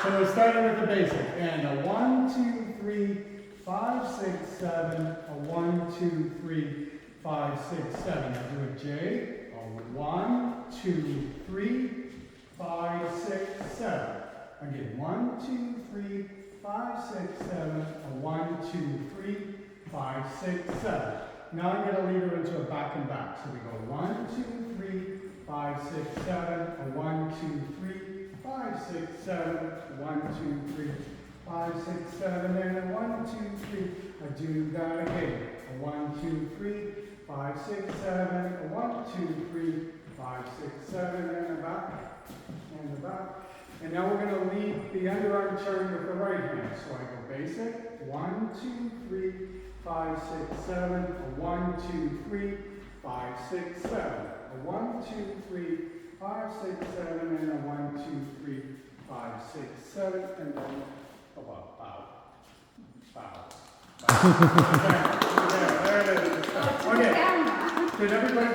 So we're starting with the basic. And a 1, 2, 3, 5, 6, 7. A 1, 2, 3, 5, 6, 7. Now do a J. A 1, 2, 3, 5, 6, 7. Again, 1, 2, 3, 5, 6, 7. A 1, 2, 3, 5, 6, 7. Now I'm going to lead her into a back and back. So we go 1, 2, 3, 5, 6, 7. A 1, 2, 3, 5, 6, 7. 1, 2, 3, 5, 6, 7. And a 1, 2, 3. I do that again. A 1, 2, 3, 5, 6, 7. A 1, 2, 3, 5, 6, 7. And a back. And the back. And now we're going to lead the underarm turn with the right hand. So I go basic. 1, 2, 3, 5, 6, 7. A 1, 2, 3, 5, 6, 7. A 1, 2, 3, 5, 6, 7. And a 1, 2, 3, 5, 6, 7. And then bow. Bow. Bow. There it is. Okay. Did everybody?